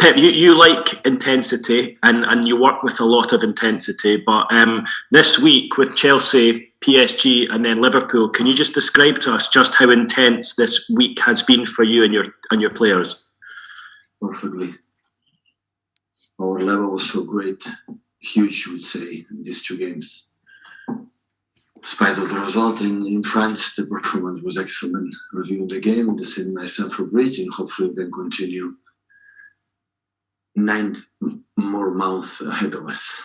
Pep, you like intensity and you work with a lot of intensity, but this week with Chelsea, PSG and then Liverpool, can you just describe to us just how intense this week has been for you and your players? Perfectly. Our level was so great, huge, you would say, in these two games. Despite of the result in France, the performance was excellent. Reviewing the game, the same at Stamford Bridge, and hopefully we can continue 9 more months ahead of us.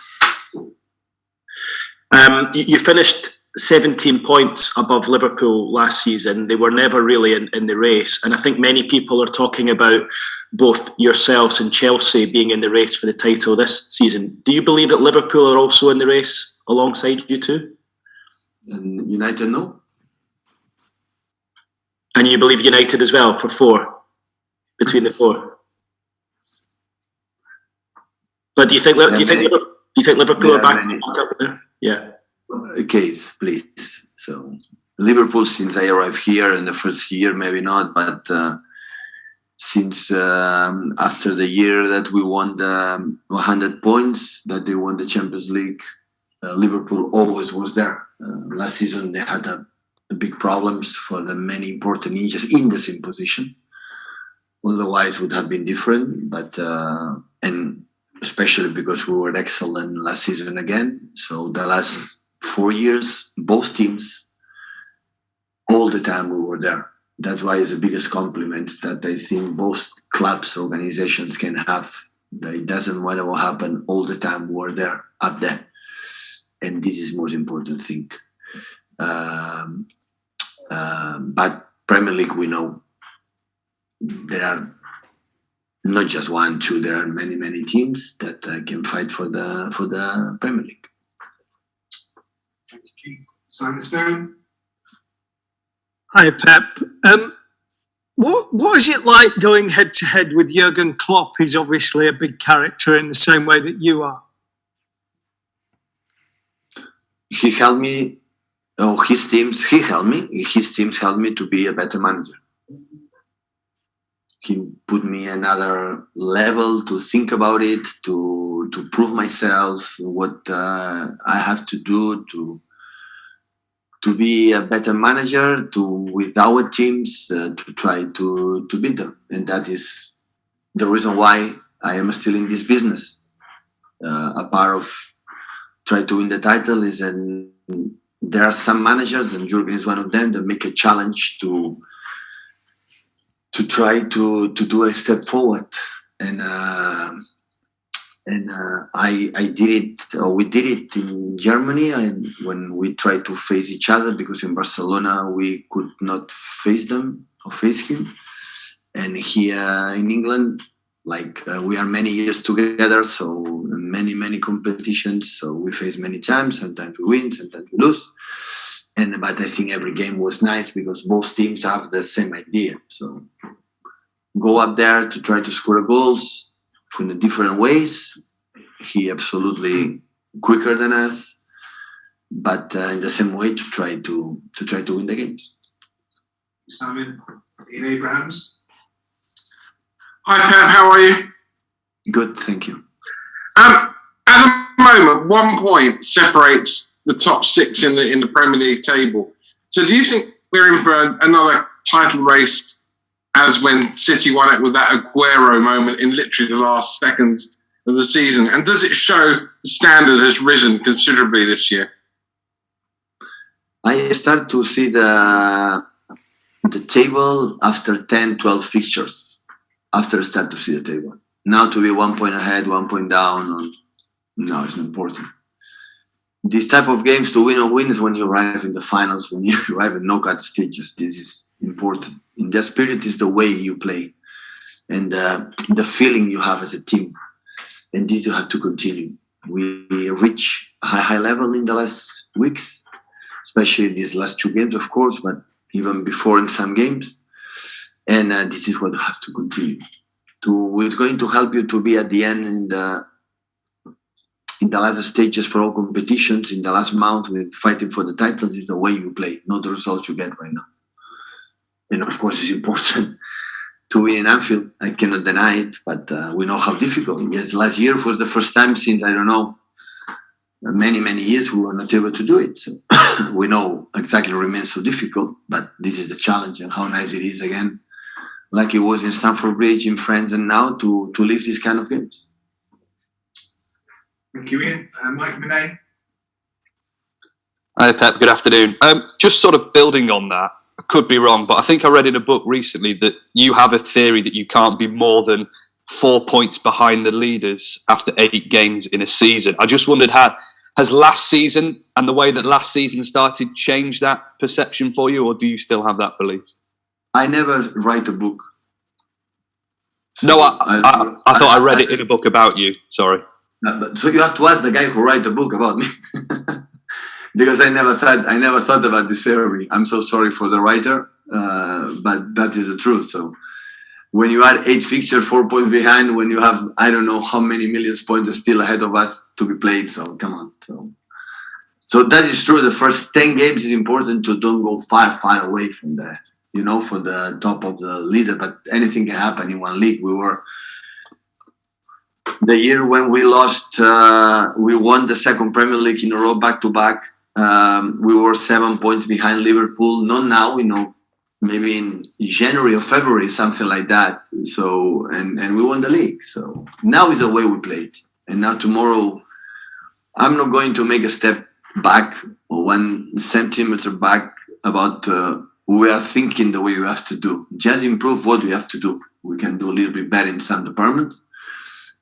You finished 17 points above Liverpool last season. They were never really in the race. And I think many people are talking about both yourselves and Chelsea being in the race for the title this season. Do you believe that Liverpool are also in the race alongside you two? And United, no. And you believe United as well for 4, between the 4? But do you think Liverpool are back up there? Yeah. Keith, please. So Liverpool, since I arrived here in the first year, maybe not, but since after the year that we won the 100 points, that they won the Champions League, Liverpool always was there. Last season they had big problems for the many important injuries in the same position. Otherwise, it would have been different. But and especially because we were excellent last season again. So the last 4 years, both teams, all the time we were there. That's why it's the biggest compliment that I think both clubs, organizations can have. That it doesn't matter what happened, all the time we're there, up there. And this is the most important thing. But Premier League, we know there are not just 1, 2. There are many, many teams that can fight for the Premier League. Thank you, Keith. Simon Stone. Hi, Pep. What is it like going head to head with Jurgen Klopp? He's obviously a big character in the same way that you are. He helped me. His teams helped me to be a better manager. He put me another level to think about it, to prove myself, what I have to do to be a better manager, with our teams to try to beat them. And that is the reason why I am still in this business. A part of try to win the title is, and there are some managers, and Jurgen is one of them, that make a challenge to try to do a step forward. And I did it, or we did it in Germany, and when we tried to face each other, because in Barcelona we could not face them or face him. And here in England, we are many years together, so many competitions, so we face many times. Sometimes we win, sometimes we lose. But I think every game was nice because both teams have the same idea. So go up there to try to score goals in the different ways. He absolutely quicker than us, but in the same way to try to win the games. Simon, Ian Abrahams. Hi Pep, how are you? Good, thank you. At the moment, 1 point separates the top 6 in the Premier League table. So do you think we're in for another title race, as when City won it with that Aguero moment in literally the last seconds of the season? And does it show the standard has risen considerably this year? I start to see the table after 10, 12 fixtures. After I start to see the table. Now to be 1 point ahead, 1 point down, no, it's not important. This type of games, to win or win, is when you arrive in the finals, when you arrive in knockout stages. This is important. In the spirit is the way you play and the feeling you have as a team. And this you have to continue. We reach a high level in the last weeks, especially these last 2 games, of course, but even before in some games. And this is what you have to continue. It's going to help you to be at the end in the last stages for all competitions, in the last month with fighting for the titles. Is the way you play, not the results you get right now. And of course, it's important to win in Anfield. I cannot deny it, but we know how difficult. Yes, last year was the first time since, I don't know, many years we were not able to do it. So we know exactly it remains so difficult, but this is the challenge, and how nice it is again, like it was in Stamford Bridge in France, and now to live these kind of games. Thank you, Ian. Mike Monet. Hi, Pep. Good afternoon. Just sort of building on that, I could be wrong, but I think I read in a book recently that you have a theory that you can't be more than 4 points behind the leaders after 8 games in a season. I just wondered, has last season and the way that last season started changed that perception for you, or do you still have that belief? I never write a book. So no, I thought I read it in a book about you. Sorry. So you have to ask the guy who wrote the book about me. Because I never thought about this theory. I'm so sorry for the writer, but that is the truth. So when you add 8 fixtures, 4 points behind, when you have, I don't know how many millions points still ahead of us to be played. So come on. So that is true. The first 10 games is important to don't go far away from the, for the top of the leader. But anything can happen in one league. We were the year when we lost, we won the second Premier League in a row back to back. We were 7 points behind Liverpool. Not now, maybe in January or February, something like that. So, and we won the league. So now is the way we played. And now tomorrow, I'm not going to make a step back or 1 centimeter back about we are thinking the way we have to do. Just improve what we have to do. We can do a little bit better in some departments.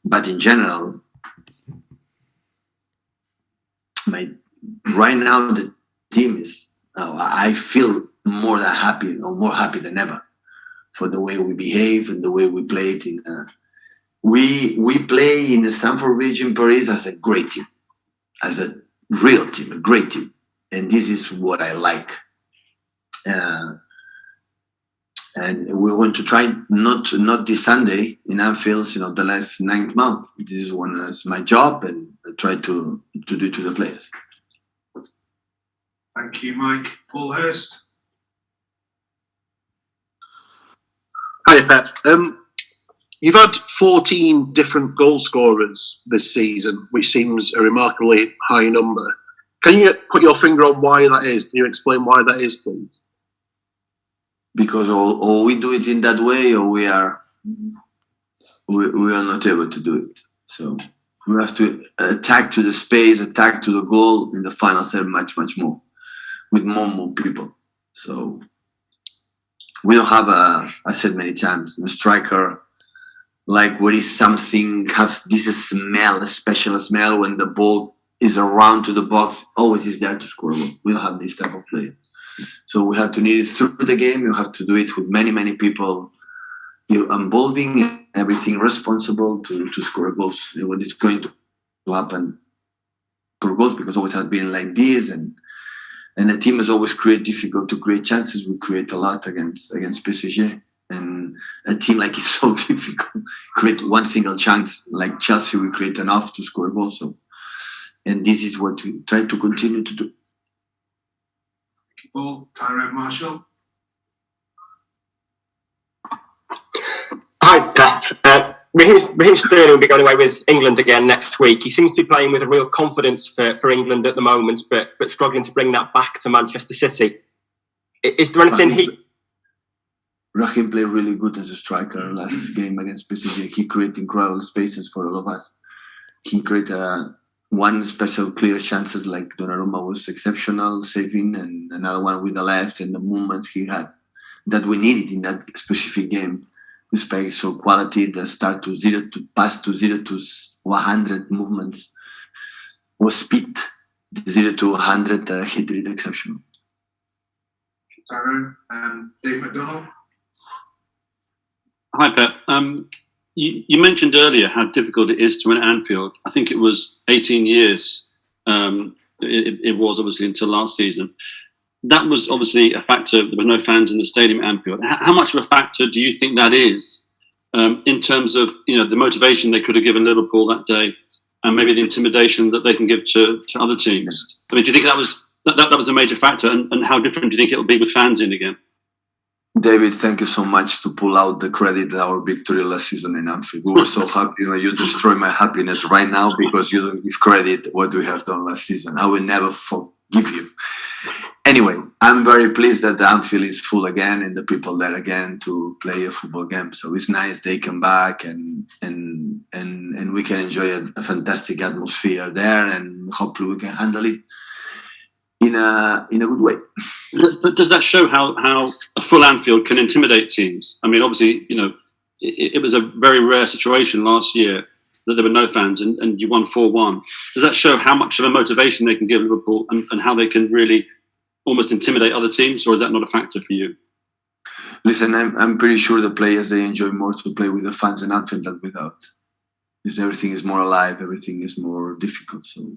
But in general, right now the team is, I feel more happy than ever for the way we behave and the way we played. We play in the Stamford Bridge in Paris as a great team, as a real team, a great team. And this is what I like. And we want to try not this Sunday in Anfield, the last 9th month. This is when it's my job, and I try to do it to the players. Thank you, Mike. Paul Hurst. Hi, Pep. You've had 14 different goal scorers this season, which seems a remarkably high number. Can you put your finger on why that is? Can you explain why that is, please? Because or we do it in that way, or we are not able to do it. So we have to attack to the space, attack to the goal in the final third much more, with more people. So we don't have I said many times, a striker like what is something, have this smell, a special smell when the ball is around to the box, always is there to score a goal. We don't have this type of player. So we have to need it through the game. You have to do it with many people. You're involving everything responsible to score goals. What is going to happen for goals, because always has been like this, and the team is always difficult to create chances. We create a lot against PSG, and a team like it's so difficult create one single chance. Like Chelsea, we create enough to score goals. So, and this is what we try to continue to do. Paul, Tyrone Marshall. Hi, Pep. Raheem Sterling will be going away with England again next week. He seems to be playing with a real confidence for England at the moment, but struggling to bring that back to Manchester City. Is there anything Raheem played really good as a striker last game against PSG. He created incredible spaces for all of us. He created one special clear chances, like Donnarumma was exceptional saving, and another one with the left, and the movements he had that we needed in that specific game. The space, so quality, the start to 0 to pass to 0 to 100 movements, or speed 0 to 100, he did it exceptional. Tyrone, Dave McDonald. Hi, Pep. You mentioned earlier how difficult it is to win at Anfield. I think it was 18 years. It was obviously until last season. That was obviously a factor. There were no fans in the stadium at Anfield. How much of a factor do you think that is in terms of the motivation they could have given Liverpool that day, and maybe the intimidation that they can give to other teams? I mean, do you think that was a major factor, and how different do you think it will be with fans in again? David, thank you so much to pull out the credit of our victory last season in Anfield. We were so happy. You destroy my happiness right now because you don't give credit what we have done last season. I will never forgive you. Anyway, I'm very pleased that the Anfield is full again and the people there again to play a football game. So it's nice they come back and we can enjoy a fantastic atmosphere there, and hopefully we can handle it in a good way. But does that show how a full Anfield can intimidate teams? I mean, obviously, it was a very rare situation last year that there were no fans and you won 4-1. Does that show how much of a motivation they can give Liverpool and how they can really almost intimidate other teams, or is that not a factor for you? Listen, I'm pretty sure the players, they enjoy more to play with the fans in Anfield than without. Because everything is more alive, everything is more difficult. So,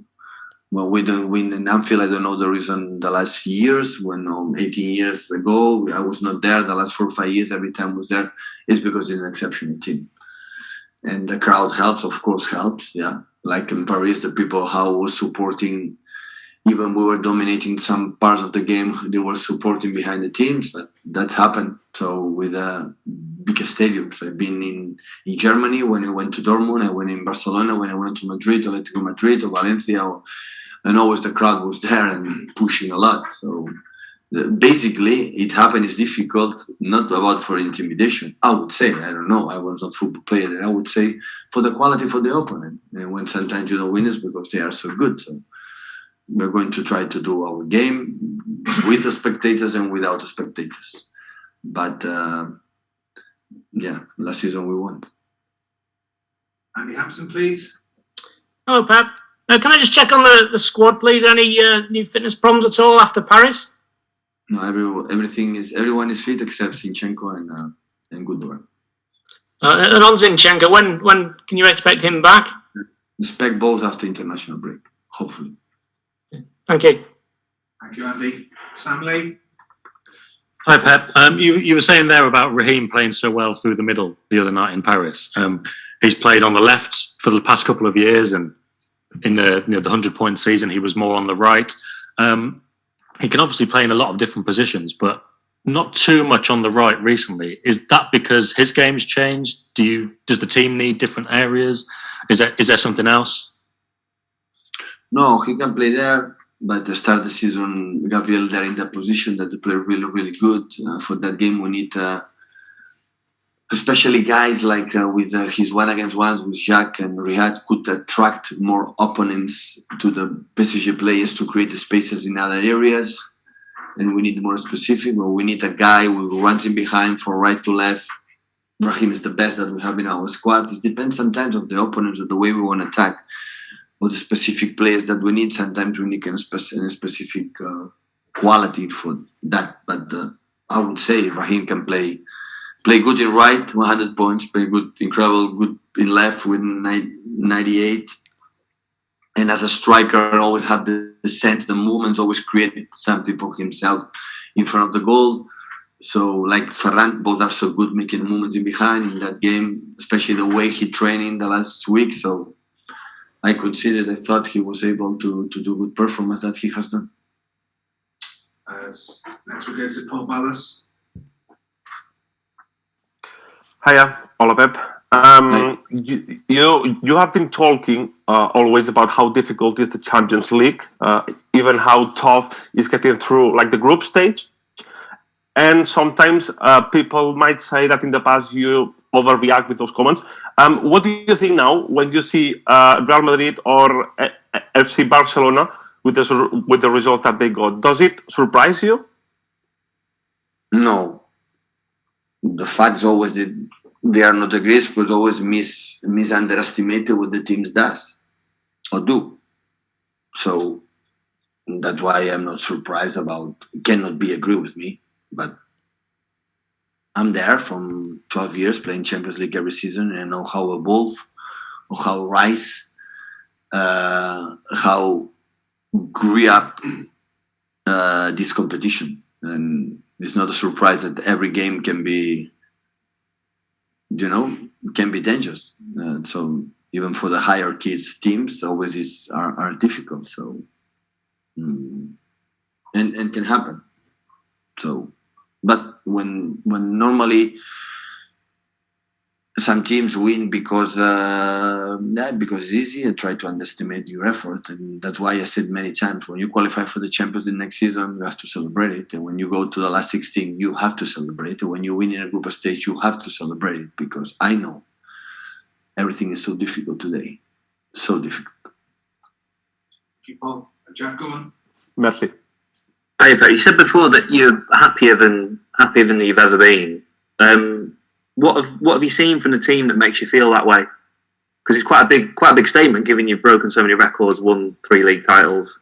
well, we don't win in Anfield. I don't know the reason. The last years, when 18 years ago, I was not there. The last 4 or 5 years, every time I was there, is because it's an exceptional team. And the crowd helps, of course, helps. Yeah, like in Paris, the people how was supporting. Even we were dominating some parts of the game, they were supporting behind the teams. But that happened. So with bigger stadiums, I've been in Germany when I went to Dortmund. I went in Barcelona when I went to Madrid, Atletico Madrid, or Valencia, and always the crowd was there and pushing a lot. So basically, it happened. It's difficult, not about for intimidation. I would say, I don't know. I was not a football player. I would say for the quality for the opponent. And when sometimes you don't win, it's because they are so good. So we're going to try to do our game with the spectators and without the spectators. But last season we won. Andy Hampson, please. Hello, Pep. Can I just check on the squad, please? Any new fitness problems at all after Paris? No, everyone is fit except Zinchenko and Gundogan. And on Zinchenko, when can you expect him back? Expect both after international break, hopefully. Thank you. Thank you, Andy. Sam Lee. Hi, Pep. You were saying there about Raheem playing so well through the middle the other night in Paris. He's played on the left for the past couple of years, and in the 100-point season, he was more on the right. He can obviously play in a lot of different positions, but not too much on the right recently. Is that because his game's changed? Does the team need different areas? Is there something else? No, he can play there, but to start the season, Gabriel there in that position that they play really, really good. For that game, we need especially guys like with his 1-against-1s with Jacques and Riyad could attract more opponents to the PSG players to create the spaces in other areas. And we need more specific, or we need a guy who runs in behind from right to left. Raheem is the best that we have in our squad. It depends sometimes on the opponents or the way we want to attack, or the specific players that we need. Sometimes we need a specific quality for that. But I would say Raheem can play good in right, 100 points, play good, incredible, good in left with 98. And as a striker, always have the sense, the movements, always create something for himself in front of the goal. So like Ferran, both are so good making movements in behind in that game, especially the way he trained in the last week. So I thought he was able to do good performance that he has done. Next we go to Paul Ballas. Hiya, hola Pep. You have been talking always about how difficult is the Champions League, even how tough is getting through like the group stage. And sometimes people might say that in the past you overreact with those comments. What do you think now when you see Real Madrid or FC Barcelona with the results that they got? Does it surprise you? No. The fact is always that they are not the greatest, but always underestimated what the teams does or do. So that's why I'm not surprised about. Cannot be agree with me, but I'm there from 12 years playing Champions League every season, and I know how evolve, or how rise, how grew up this competition, and it's not a surprise that every game can be, dangerous. So even for the higher kids teams, always are difficult. So and can happen. So But when normally some teams win because it's easy and try to underestimate your effort, and that's why I said many times, when you qualify for the Champions League next season, you have to celebrate it, and when you go to the last 16, you have to celebrate it. When you win in a group stage, you have to celebrate it, because I know everything is so difficult today, so difficult. People, Jack, go on. Merci. Hey, but you said before that you're happier than you've ever been. What have you seen from the team that makes you feel that way? Because it's quite a big statement, given you've broken so many records, won 3 league titles.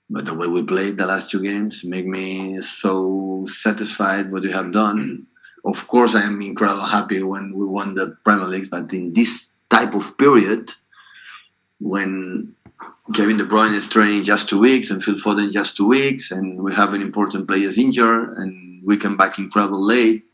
But the way we played the last 2 games make me so satisfied what we have done. Of course, I am incredibly happy when we won the Premier League, but in this type of period, when Kevin De Bruyne is training just 2 weeks and Phil Foden just 2 weeks, and we have an important players injured, and we come back incredibly late,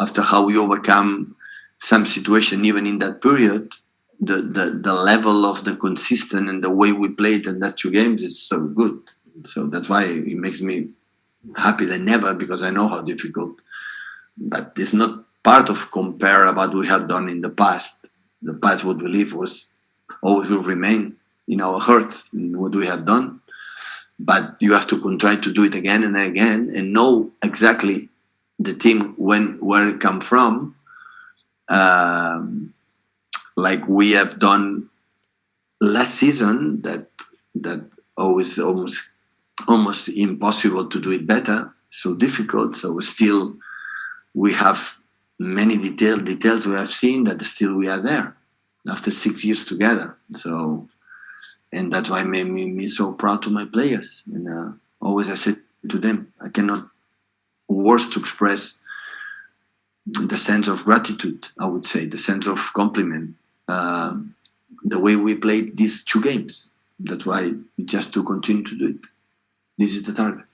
after how we overcome some situation even in that period, the level of the consistent and the way we played in that 2 games is so good. So that's why it makes me happy than ever, because I know how difficult. But it's not part of compare about what we have done in the past. The past, what we live, was always will remain in our hearts in what we have done. But you have to try to do it again and again, and know exactly the team where it come from, like we have done last season. That always almost impossible to do it better. So difficult. So still we have many details we have seen that still we are there after 6 years together. So, and that's why made me so proud to my players. And always I said to them, I cannot words to express the sense of gratitude, I would say, the sense of compliment, the way we played these 2 games. That's why just to continue to do it. This is the target.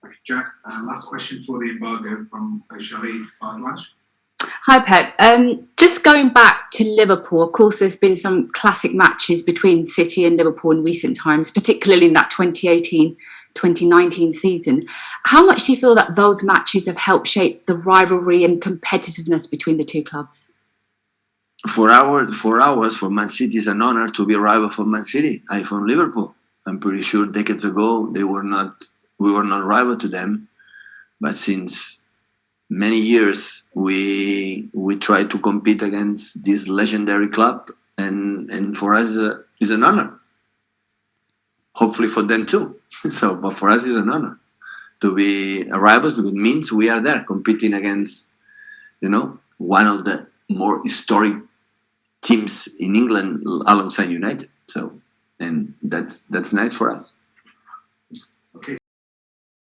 Okay, Jack, last question for the embargo from Sharif Bardwaj. Hi, Pep. Just going back to Liverpool, of course, there's been some classic matches between City and Liverpool in recent times, particularly in that 2018-2019 season. How much do you feel that those matches have helped shape the rivalry and competitiveness between the 2 clubs? For Man City is an honor to be a rival for Man City. I'm from Liverpool. I'm pretty sure decades ago we were not rival to them, but since many years we try to compete against this legendary club, and for us it's an honor. Hopefully for them too. So, but for us it's an honor to be a rivals, because it means we are there competing against, one of the more historic teams in England alongside United. So, and that's nice for us. Okay.